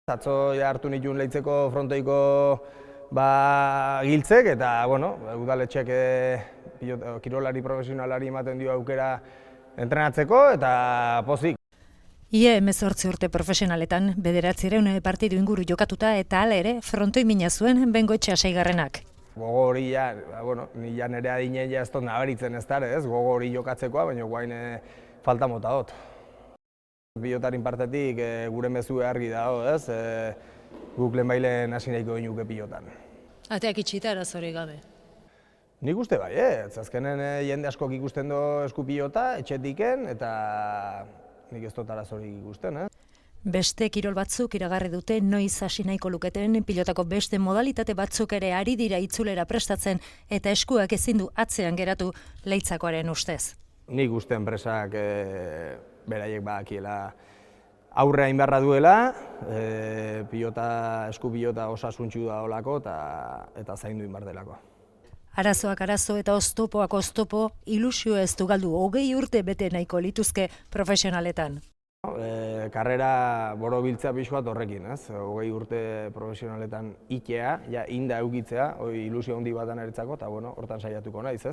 Atzo hartu nituen Leitzeko frontoiko giltzek eta udaletxeak kirolari profesionalari ematen dio aukera entrenatzeko eta pozik. Ia 18 urte profesionaletan 900 partidu inguru jokatuta eta hala ere frontoi mina zuen Bengoetxea 6. Gogo hori ni nire adine ez dut nabaritzen ez gogo hori jokatzekoa, baina guain falta mota dut. Pilotarin partetik gure mezue argi dago, guk lehenbailen hasi nahiko ginuke pilotan. Ateak itxita arazorik gabe. Nik uste bai, azkenen jende askok ikusten du esku pilota, etxetiken, eta nik ez dut arazorik ikusten. Beste kirol batzuk iragarri dute noiz hasi nahiko luketen, pilotako beste modalitate batzuk ere ari dira itzulera prestatzen eta eskuak ezin du atzean geratu Leitzakoaren ustez. Nik uste enpresak beraiek badakiela aurre hain beharra duela, esku pilota osasuntsu da olako eta zaindu egin behar delako. Arazoak arazo eta oztopoak oztopo, ilusio ez du galdu 20 urte bete nahiko lituzke profesionaletan. Karrera borobiltzea pixu bat horrekin, 20 urte profesionaletan ikea, inda eukitzea, ilusio handi bat aneretzako, eta hortan saiatuko naiz,